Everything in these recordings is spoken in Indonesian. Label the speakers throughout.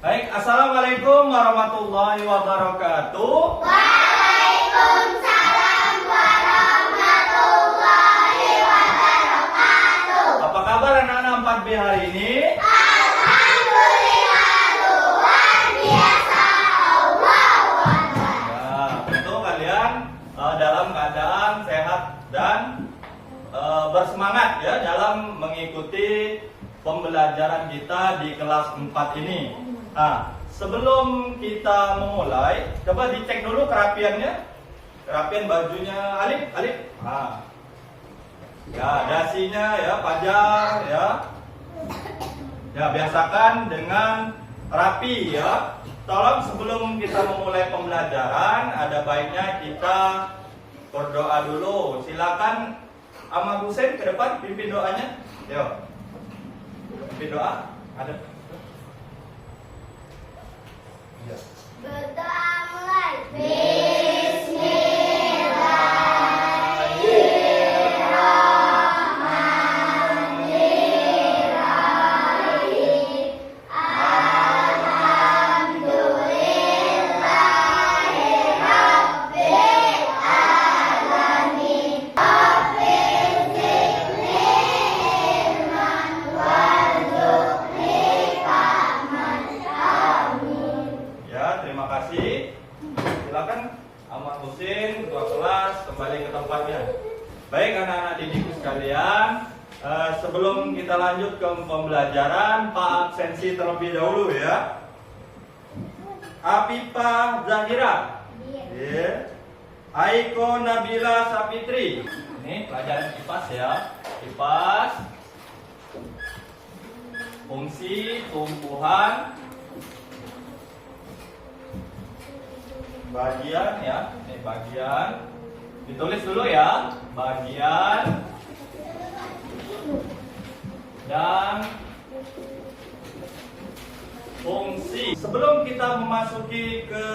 Speaker 1: Baik, assalamualaikum warahmatullahi wabarakatuh.
Speaker 2: Waalaikumsalam warahmatullahi wabarakatuh.
Speaker 1: Apa kabar anak-anak 4B hari ini?
Speaker 2: Alhamdulillah luar biasa. Allahu Akbar.
Speaker 1: Ya, tentu kalian dalam keadaan sehat dan bersemangat ya dalam mengikuti pembelajaran kita di kelas 4 ini. Nah, sebelum kita memulai, coba dicek dulu kerapiannya. Kerapian bajunya Alif. Nah. Ya, dasinya ya, pajar ya. Ya, biasakan dengan rapi ya. Tolong sebelum kita memulai pembelajaran, ada baiknya kita berdoa dulu. Silakan Ahmad Hussein ke depan pimpin doanya. Yuk. Pimpin doa. Ada. Ya.
Speaker 2: Berdoa mulai. Bismillahirrahmanirrahim. Alhamdulillahirabbil alamin. Rabbil zidni ilman warzuqni fahman. Amin.
Speaker 1: Ya, terima kasih. Silakan Ahmad Husin, ketua kelas, kembali ke tempatnya. Baik anak-anak didikku sekalian, sebelum kita lanjut ke pembelajaran, Pak absensi terlebih dahulu ya. Afifah Zahira, ya. Aiko Nabila Sapitri. Ini pelajaran IPAS ya. IPAS, fungsi tumbuhan, bagian ya, ini bagian. Ditulis dulu ya, bagian dan fungsi. Sebelum kita memasuki ke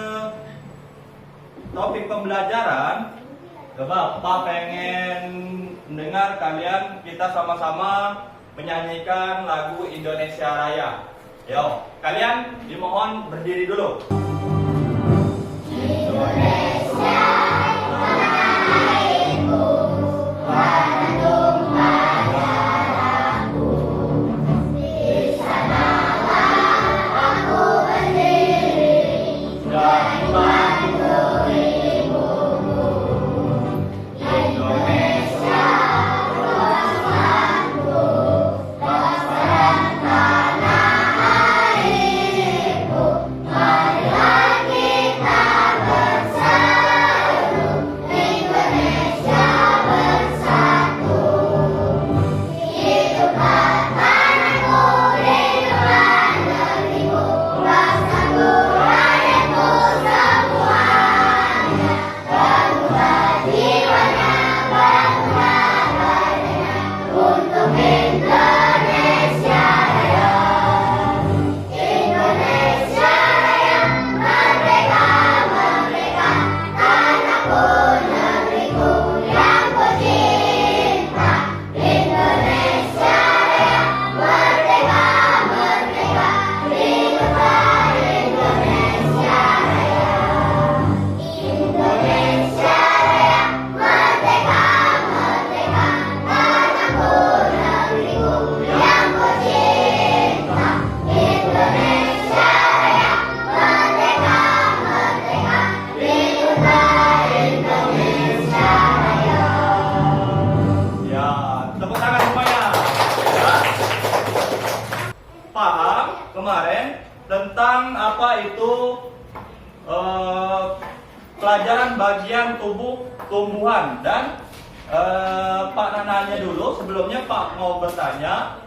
Speaker 1: topik pembelajaran, coba Pak pengen mendengar kalian kita sama-sama menyanyikan lagu Indonesia Raya. Yo, kalian dimohon berdiri dulu.
Speaker 2: Indonesia tanah airku, Bandung padaku. Di sanalah aku berdiri dan bantu ibumu. Indonesia tuaku, bangsa dan tanah airku. Marilah kita bersatu, Indonesia bersatu. Hiduplah tanahku, hiduplah negeriku, bangsaku, rakyatku semuanya. Bangunlah jiwanya, bangunlah badannya untuk Indonesia Raya. Indonesia Raya, merdeka, merdeka, tanahku, negeriku yang ku cinta. Indonesia Raya, merdeka, merdeka, hiduplah Indonesia Raya. Indonesia Raya, merdeka, merdeka, tanahku, negeriku yang ku cinta. Indonesia Raya, merdeka, merdeka, hiduplah Indonesia Raya.
Speaker 1: Ya, tepuk tangan semuanya. Ya. Paham kemarin tentang apa itu pelajaran bagian tubuh tumbuhan dan Pak nanya dulu sebelumnya Pak mau bertanya.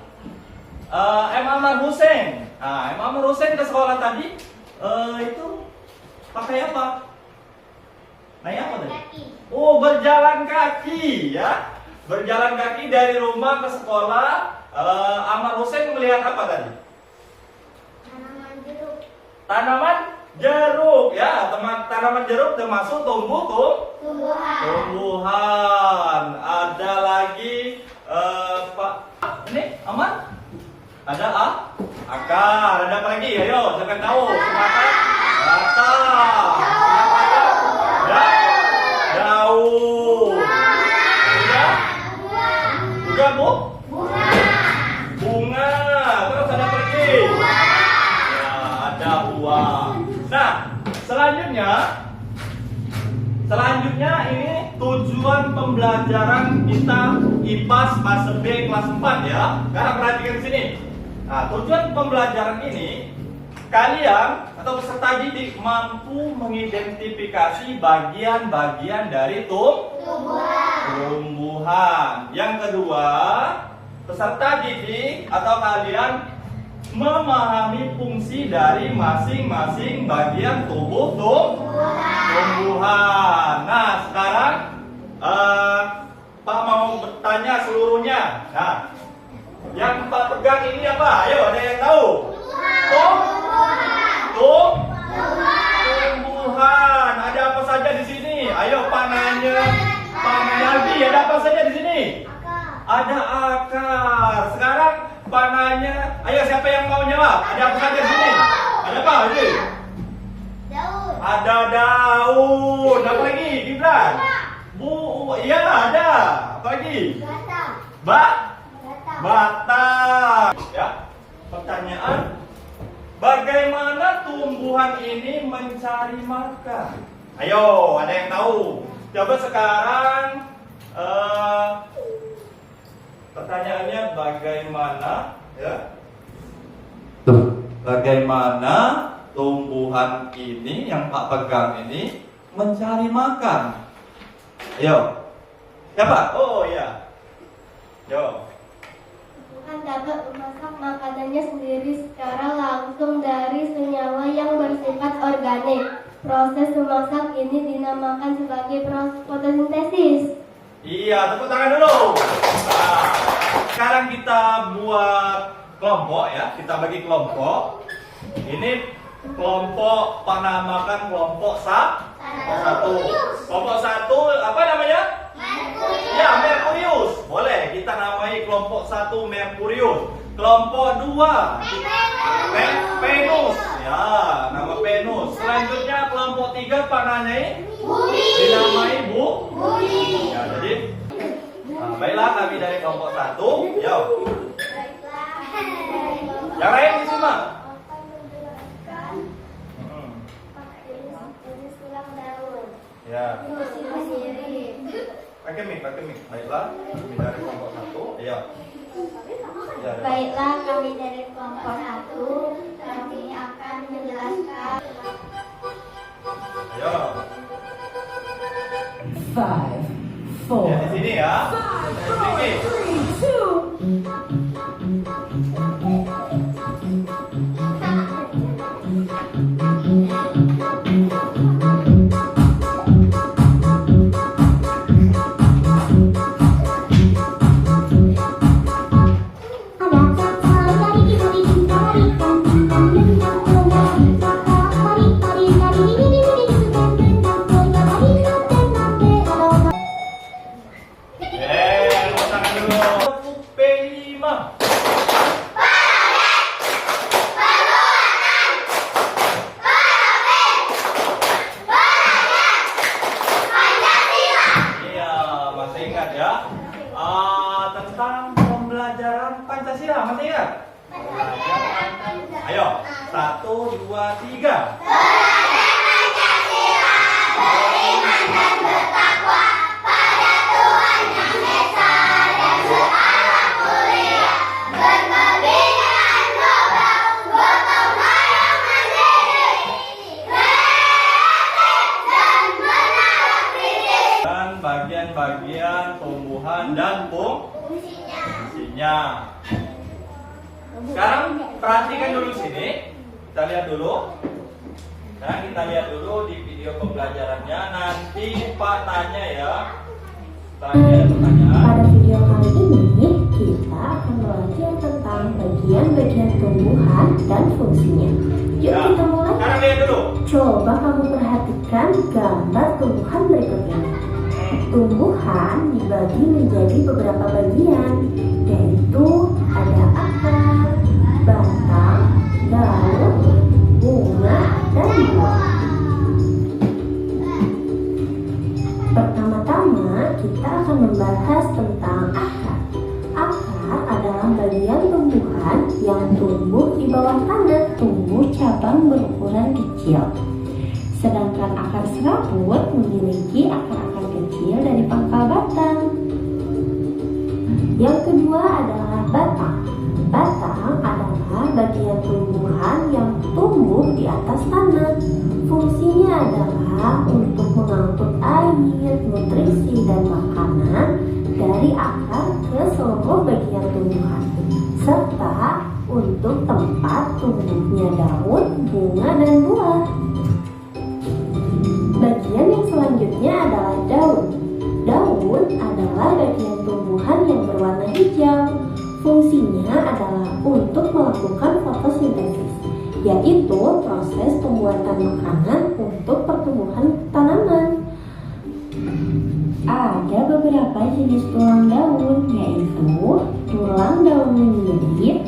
Speaker 1: M. Ahmad Hussein. Nah, M. Ahmad Hussein ke sekolah tadi itu pakai apa? Naik apa tadi?
Speaker 2: Kaki.
Speaker 1: Oh, berjalan kaki ya. Berjalan kaki dari rumah ke sekolah. Ahmad Hussein melihat apa tadi?
Speaker 2: Tanaman jeruk.
Speaker 1: Tanaman jeruk ya. Tanaman jeruk termasuk
Speaker 2: Tumbuhan.
Speaker 1: tumbuhan. Ada lagi Pak ini aman? Ada Akar. Ada apa lagi? Ayo, siapa yang tahu? Semangat. Batang. Ya. Daun. Udah? Udah, Bu? Bunga. Terus ada apa lagi? Ya, ada buah. Nah, selanjutnya ini tujuan pembelajaran kita IPAS fase B kelas 4 ya. Sekarang perhatikan di sini. Nah, tujuan pembelajaran ini kalian atau peserta didik mampu mengidentifikasi bagian-bagian dari tumbuhan. Yang kedua, peserta didik atau kalian memahami fungsi dari masing-masing bagian tubuh tumbuhan. Nah, sekarang Pak mau bertanya seluruhnya. Nah, yang Pak pegang ini apa? Ayo, ada yang tahu? Tumbuhan. Ada apa saja di sini? Ayo Pak nanya. Pak Meldi, ada apa saja di sini? Ada akar. Sekarang Pak nanya. Ayo, siapa yang mau jawab? Ada apa saja di sini? Ada apa? Ini?
Speaker 2: Daun.
Speaker 1: Ada daun. Apa lagi? Gibran? Iya ada. Apa lagi?
Speaker 2: Batang.
Speaker 1: Batang. Ya. Pertanyaan, bagaimana tumbuhan ini mencari makan? Ayo, ada yang tahu? Coba sekarang pertanyaannya bagaimana ya? Bagaimana tumbuhan ini yang Pak pegang ini mencari makan? Ayo. Siapa? Oh iya. Yo.
Speaker 2: Tumbuhan dapat memasak makanannya sendiri secara langsung dari senyawa yang bersifat organik. Proses memasak ini dinamakan sebagai proses fotosintesis.
Speaker 1: Iya, tepuk tangan dulu. Nah, sekarang kita buat kelompok ya, kita bagi kelompok. Ini kelompok penamakan kelompok satu. Kelompok satu apa namanya? Ya, Merkurius. Boleh kita namai kelompok 1 Merkurius. Kelompok 2 Venus. Ya, nama Venus. Selanjutnya kelompok 3 Pak nanyai dinamai Bumi. Ya, jadi baiklah kami dari kelompok 1. Yo. Yang lain disimak. Ya. Pakai mic. Baiklah, kami dari kelompok 1. Iya. Ya,
Speaker 2: Baiklah, kami dari kelompok 1. Kami akan menjelaskan.
Speaker 1: Ayo.
Speaker 3: 5,
Speaker 1: Ya, di
Speaker 3: 4,
Speaker 1: sini ya. Sedikit.
Speaker 3: 3, 2.
Speaker 1: Tepuk tangan dulu. P5. Iya, masih ingat ya? Tentang pembelajaran Pancasila, masih ingat? Ayo, 1, 2, 3. Dan bagian-bagian tumbuhan dan fungsinya. Sekarang perhatikan dulu sini. Kita lihat dulu. Nah, kita lihat dulu di video pembelajarannya. Nanti Pak tanya ya. Tanya pertanyaan.
Speaker 4: Pada video kali ini, kita akan belajar tentang bagian-bagian tumbuhan dan fungsinya. Yuk
Speaker 1: Ya,
Speaker 4: kita mulai.
Speaker 1: sekarang lihat dulu.
Speaker 4: Coba kamu perhatikan gambar tumbuhan berikut ini. Tumbuhan dibagi menjadi beberapa bagian, yaitu ada akar, batang, kecil. Sedangkan akar serabut memiliki akar-akar kecil dari pangkal batang. Yang kedua adalah batang. Batang adalah bagian tumbuhan yang tumbuh di atas tanah. Fungsinya adalah untuk mengangkut air, nutrisi, dan makanan dari akar ke seluruh bagian tumbuhan, serta untuk tempat tumbuhnya daun, bunga, dan buah. Bagian yang selanjutnya adalah daun. Daun adalah bagian tumbuhan yang berwarna hijau. Fungsinya adalah untuk melakukan fotosintesis, yaitu proses pembuatan makanan untuk pertumbuhan tanaman. Ada beberapa jenis tulang daun, yaitu tulang daun menyirip,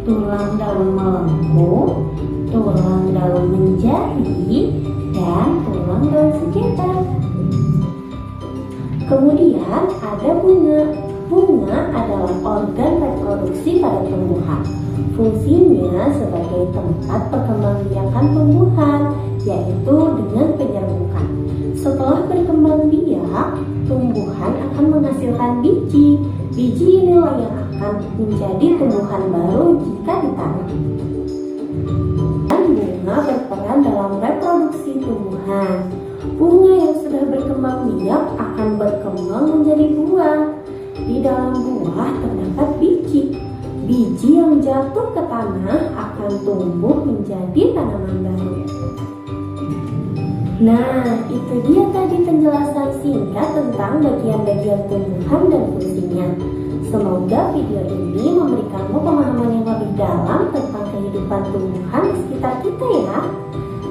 Speaker 4: tulang daun melengkung, tulang daun menjadi, dan tulang daun sekitar. Kemudian ada bunga. Bunga adalah organ reproduksi pada tumbuhan. Fungsinya sebagai tempat perkembangbiakan tumbuhan, yaitu dengan penyerbukan. Setelah berkembang biak, tumbuhan akan menghasilkan biji. Biji inilah yang akan menjadi tumbuhan baru jika ditanam. Dan bunga berperan dalam reproduksi tumbuhan. Bunga yang sudah berkembang biak akan berkembang menjadi buah. Di dalam buah terdapat biji. Biji yang jatuh ke tanah akan tumbuh menjadi tanaman baru. Nah, itu dia tadi penjelasan singkat tentang bagian-bagian tumbuhan dan fungsinya. Semoga video ini memberikanmu pemahaman yang lebih dalam tentang kehidupan tumbuhan di sekitar kita ya.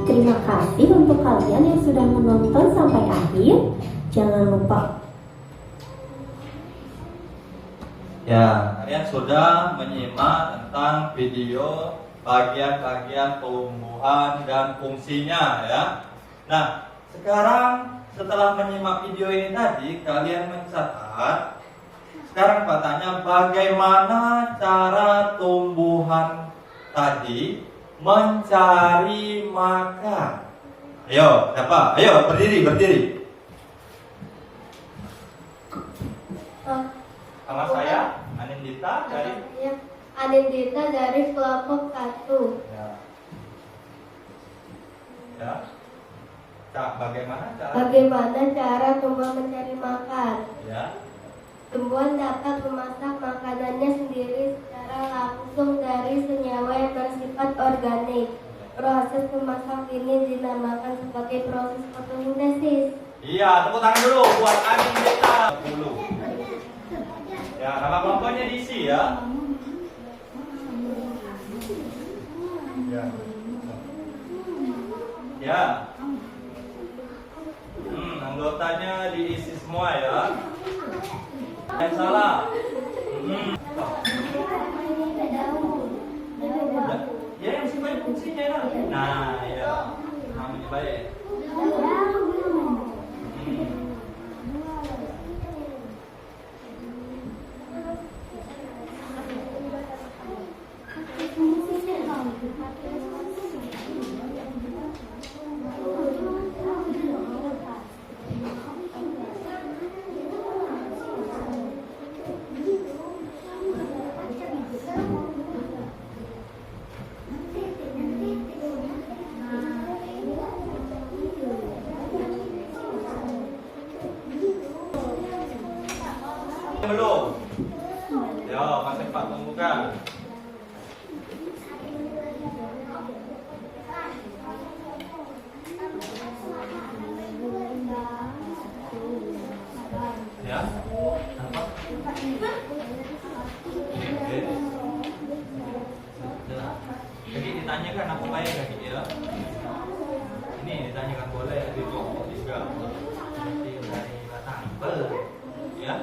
Speaker 4: Terima kasih untuk kalian yang sudah menonton sampai akhir. Jangan lupa.
Speaker 1: Ya, kalian sudah menyimak tentang video bagian-bagian tumbuhan dan fungsinya ya. Nah, sekarang setelah menyimak video ini tadi, kalian mencatat. Sekarang katanya bagaimana cara tumbuhan tadi mencari makan. Ayo, siapa? Ayo, berdiri. Sama saya, Anindita dari
Speaker 2: Anindita dari kelompok 1.
Speaker 1: Ya. Bagaimana
Speaker 2: cara tumbuhan mencari makan?
Speaker 1: Ya.
Speaker 2: Tumbuhan dapat memasak makanannya sendiri secara langsung dari senyawa yang bersifat organik. Proses memasak ini dinamakan sebagai proses fotosintesis.
Speaker 1: Iya, tepuk tangan dulu buat Anindita dulu. Ya, nama kelompoknya diisi ya. Ya. Anggotanya diisi semua ya. Yang salah. Ya, yang sih banyak fungsinya. Nah, ya. Namanya baik. Belum. Ya, masih Pak tunggukan. Ya. Apa? Jadi ditanyakan apa baik lagi ya? Ini ditanyakan boleh di kelompok juga. Nanti dari batang. Ya.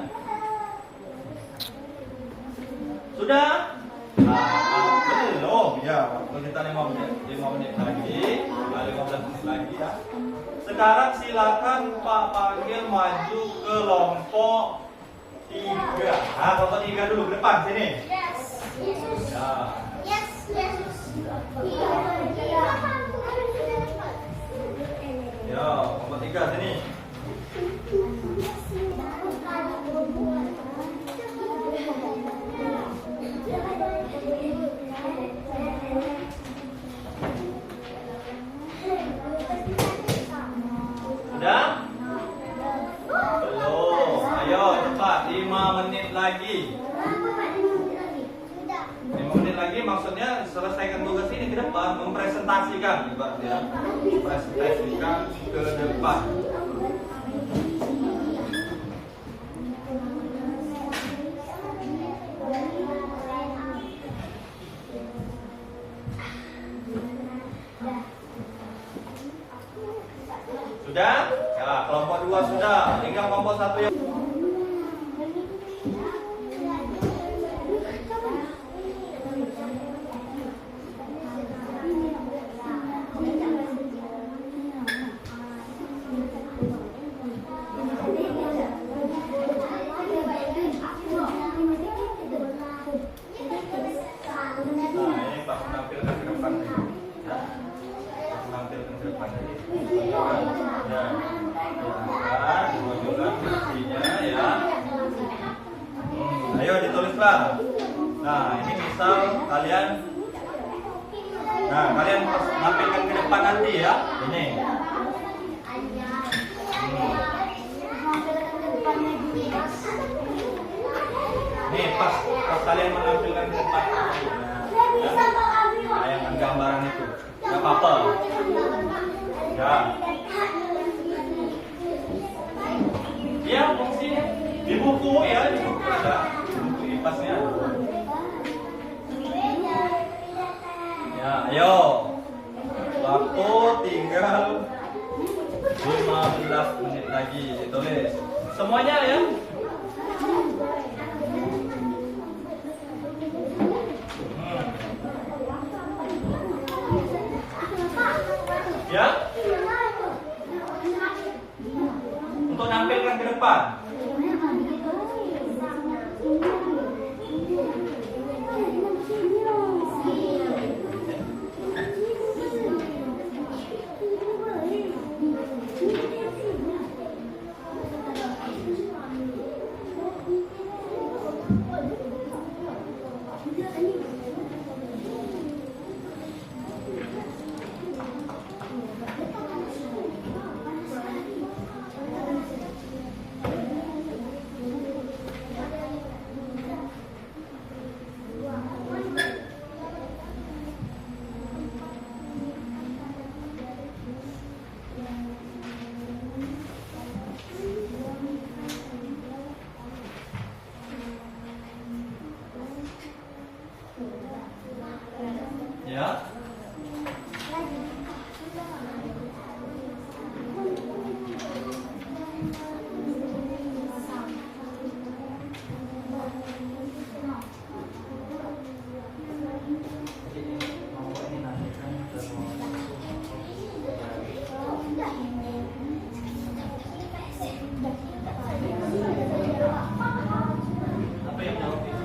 Speaker 1: Sudah? Belum ya, waktu kita 5 menit lagi, 15 menit lagi ya. Sekarang silakan Pak panggil maju ke kelompok 3. Nah, kelompok 3 dulu ke depan sini.
Speaker 2: Yes.
Speaker 1: Ya.
Speaker 2: Yes. Yes. Iya.
Speaker 1: lagi. 5 menit lagi maksudnya selesaikan tugas ini ke depan, mempresentasikan, ibaratnya presentasikan ke depan. Sudah? Ya, kelompok 2 sudah. Tinggal kelompok 1 yang ayo ditulislah. Nah, ini misal kalian tampilkan ke depan nanti ya. Ini. Nih pas kalian menampilkan ke depan. Nah, yang gambaran itu. Enggak apa-apa. Ya. Ya, fungsi di buku ya, di buku ada. Pasnya. Ya, ayo. Waktu tinggal 15 menit lagi. Ditulis. Semuanya ya. Ya. Untuk nampilkan ke depan. Ya. Apa yang jawab itu?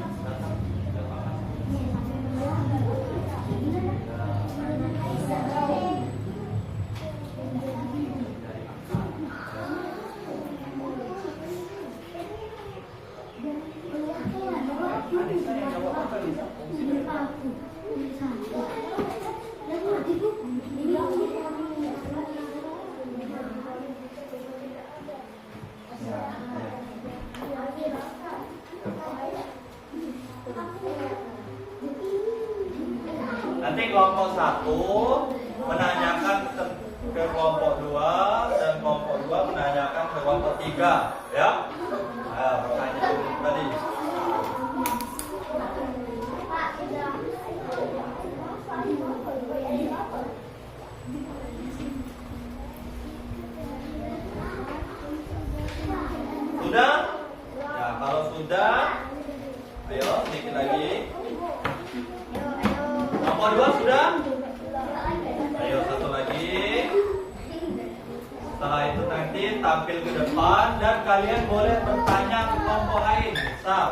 Speaker 1: Nanti kelompok 1 menanyakan ke kelompok 2 dan kelompok 2 menanyakan ke kelompok 3, ya. Nah, pertanyaan tadi. Sudah? Ya, kalau sudah, ayo sedikit lagi. Kelompok 2 sudah? Ayo satu lagi. Setelah itu nanti tampil ke depan dan kalian boleh bertanya ke kelompok lain. Misal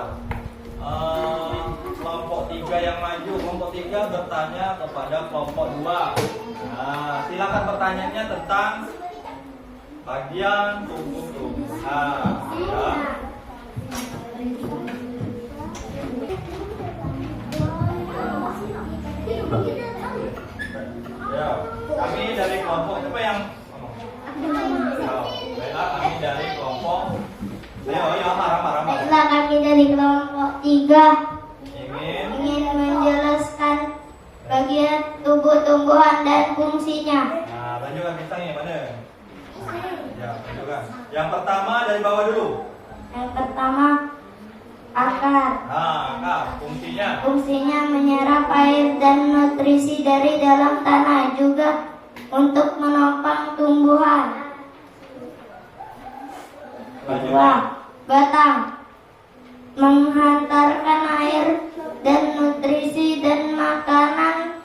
Speaker 1: kelompok 3 yang maju, kelompok 3 bertanya kepada kelompok 2. Nah, silakan pertanyaannya tentang bagian tumbuh-tumbuhan. Ya. Ya, kami dari kelompok siapa yang baiklah, kami dari kelompok. Ayo, marah.
Speaker 2: Baiklah, kami kami dari kelompok 3
Speaker 1: ingin
Speaker 2: menjelaskan bagian tubuh tumbuhan dan fungsinya.
Speaker 1: Nah, tunjukkan bintangnya mana? Ya, tunjukkan. Yang pertama dari bawah dulu.
Speaker 2: Yang pertama, akar.
Speaker 1: Nah, akar, fungsinya.
Speaker 2: Fungsinya menyerap air dan nutrisi dari dalam tanah, juga untuk menopang tumbuhan. Kedua, batang. Menghantarkan air dan nutrisi dan makanan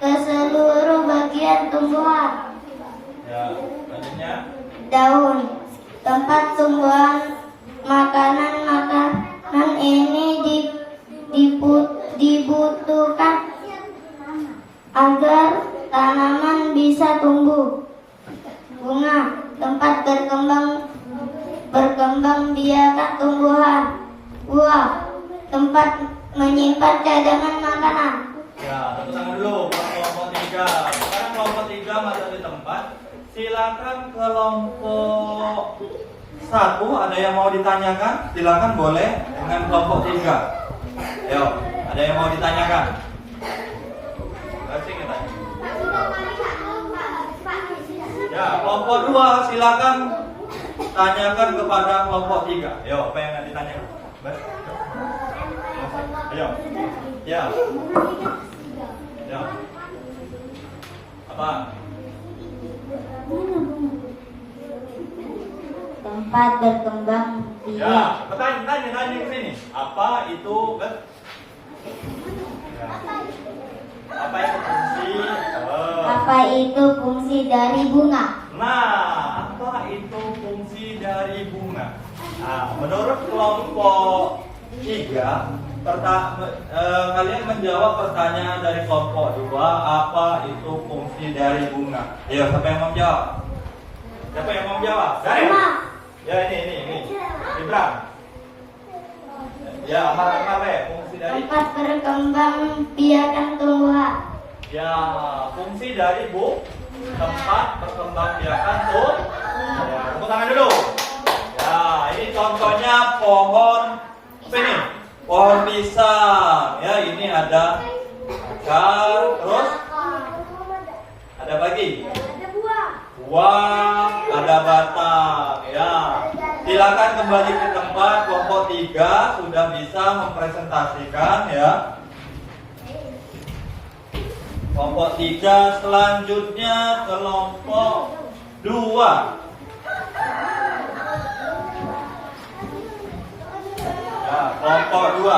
Speaker 2: ke seluruh bagian tumbuhan.
Speaker 1: Ya, selanjutnya.
Speaker 2: Daun. Tempat tumbuhan makanan ini dibutuhkan agar tanaman bisa tumbuh. Bunga. Tempat berkembang biakan tumbuhan. Buah. Tempat menyimpan cadangan makanan.
Speaker 1: Ya, tepuk tangan dulu buat kelompok 3. Sekarang kelompok 3 masih di tempat. Silakan kelompok 1 ada yang mau ditanyakan? Silakan boleh dengan kelompok 3. Ayo, ada yang mau ditanyakan? Kasih kita. Ya, kelompok 2 silakan tanyakan kepada kelompok 3. Ayo, apa yang akan ditanyakan? Ayo. Ya. Ya. Apa?
Speaker 2: Tempat berkembang biak.
Speaker 1: Ya, tanya ke sini. Apa itu ya. Apa itu fungsi?
Speaker 2: Apa itu fungsi dari bunga?
Speaker 1: Nah, apa itu fungsi dari bunga? Nah, menurut kelompok 3, kalian menjawab pertanyaan dari kelompok 2, apa itu fungsi dari bunga? Ayo, siapa yang mau menjawab? Siapa yang mau menjawab? Dari? Ya, ini. Ibrahim. Ya, apa fungsi dari?
Speaker 2: Tempat berkembang biakan tumbuhan.
Speaker 1: Ya, fungsi dari tempat berkembang biakan tumbuhan. Ya, tepuk tangan dulu. Ya, ini contohnya pohon apa ini? Pohon pisang. Ya, ini ada akar, terus ada lagi. Buah, ada batang. Ya, silakan kembali ke tempat. Kelompok 3 sudah bisa mempresentasikan ya. Kelompok 3 selanjutnya kelompok 2. Ya, kelompok 2.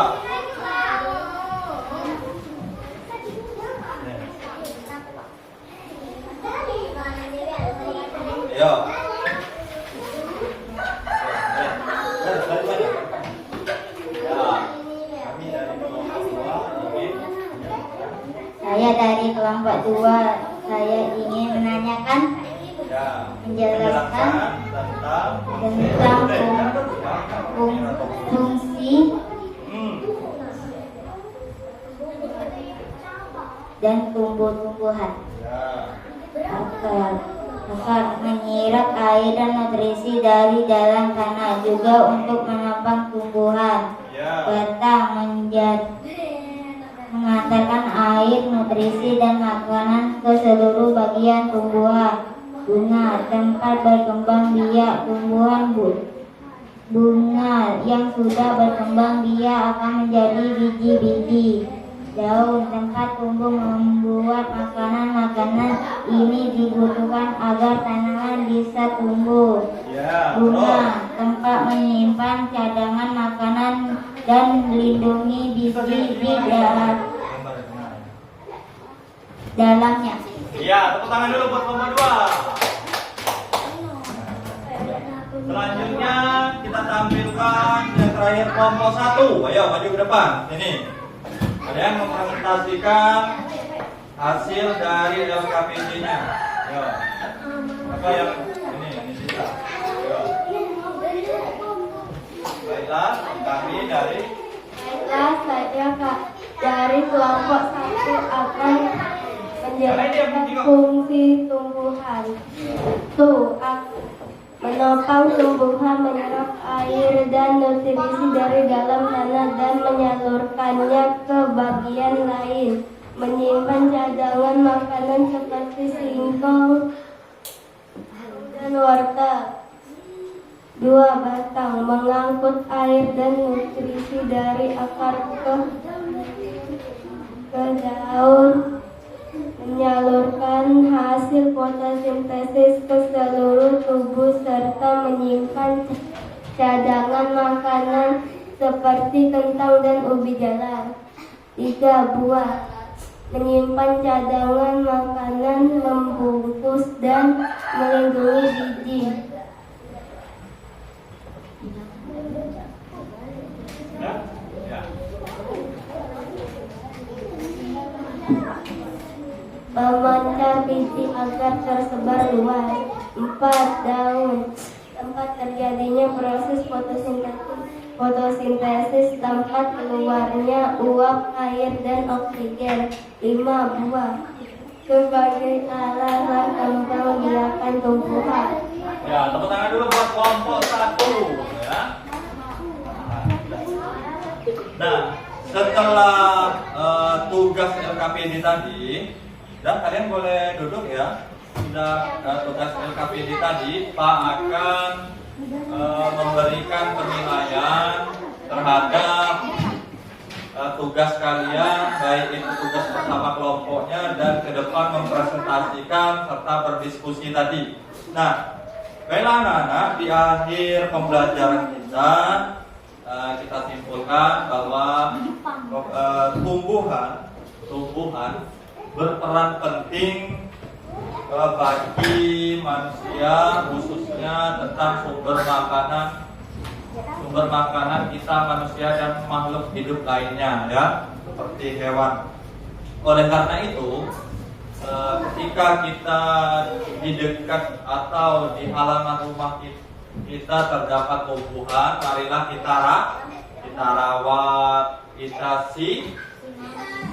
Speaker 1: Yo.
Speaker 2: Saya dari kelompok 2, saya ingin menanyakan, menjelaskan tentang fungsi dan tumbuh-tumbuhan. Akar menyerap air dan nutrisi dari dalam tanah, juga untuk menopang tumbuhan. Batang mengantarkan air, nutrisi dan makanan ke seluruh bagian tumbuhan. Bunga, tempat berkembang biak tumbuhan. Bunga yang sudah berkembang biak akan menjadi biji-biji. Daun, tempat tumbuh membuat makanan ini dibutuhkan agar tanaman bisa tumbuh. Bunga, tempat menyimpan cadangan makanan dan melindungi biji-biji dalamnya.
Speaker 1: Iya, tepuk tangan dulu buat kelompok 2. Selanjutnya kita tampilkan yang terakhir kelompok 1. Ayo maju ke depan. Ini. Kalian mempresentasikan hasil dari LKPD-nya. Yo. Apa yang ini bisa. Yo. Baiklah, kami dari
Speaker 2: Saya dari kelompok 1 akan menjelaskan fungsi tumbuhan. menopang tumbuhan, menyerap air dan nutrisi dari dalam tanah dan menyalurkannya ke bagian lain, menyimpan cadangan makanan seperti singkong dan wortel. 2. Batang, mengangkut air dan nutrisi dari akar ke daun, menyalurkan hasil fotosintesis ke seluruh tubuh serta menyimpan cadangan makanan seperti kentang dan ubi jalar. 3. Buah, menyimpan cadangan makanan, membungkus dan melindungi biji.
Speaker 1: Ya? Ya.
Speaker 2: Memancar biji agar tersebar luas. 4. Daun, tempat terjadinya proses fotosintesis, tempat keluarnya uap air dan oksigen. 5. Buah, sebagai alat kembang biakan tumbuhan.
Speaker 1: Ya, tepuk tangan dulu buat kelompok 1 ya. Nah, setelah tugas LKPD tadi, dan kalian boleh duduk ya. Sudah tugas LKPD tadi, Pak akan memberikan penilaian terhadap tugas kalian, baik itu tugas bersama kelompoknya dan ke depan mempresentasikan serta berdiskusi tadi. Nah, baiklah anak-anak, di akhir pembelajaran kita simpulkan bahwa tumbuhan berperan penting bagi manusia, khususnya tentang sumber makanan kita manusia dan makhluk hidup lainnya ya, seperti hewan. Oleh karena itu, ketika kita di dekat atau di halaman rumah kita terdapat tumbuhan, marilah kita rawat, kita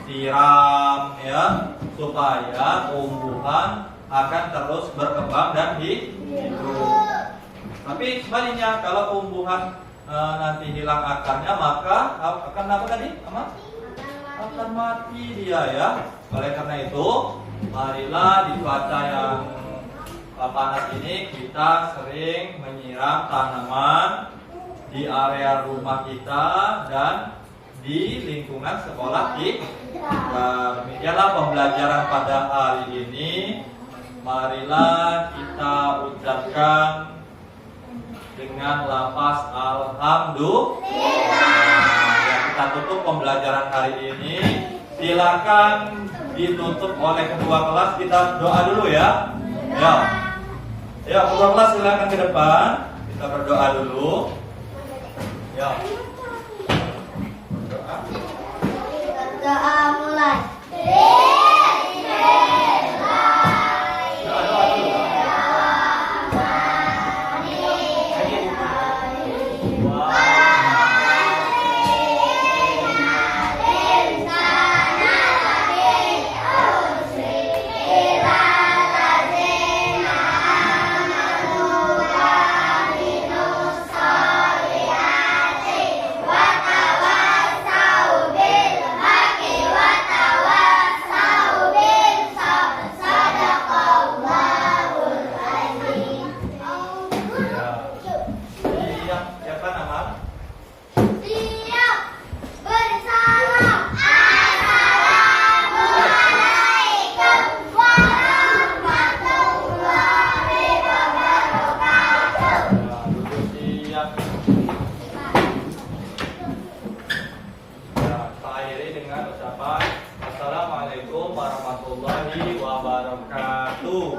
Speaker 1: siram ya, supaya tumbuhan akan terus berkembang dan hidup. Tapi sebaliknya, kalau tumbuhan nanti hilang akarnya, maka akan apa tadi? Akan mati dia ya. Oleh karena itu, marilah di cuaca yang panas ini kita sering menyiram tanaman di area rumah kita dan di lingkungan sekolah kita. Demikianlah pembelajaran pada hari ini. Marilah kita ucapkan dengan lafaz alhamdulillah. Ya, kita tutup pembelajaran hari ini. Silakan ditutup oleh kedua kelas. Kita doa dulu ya. Ya, kedua kelas silakan ke depan. Kita berdoa dulu. Ya.
Speaker 2: Doa mulai.
Speaker 1: Assalamualaikum warahmatullahi wabarakatuh.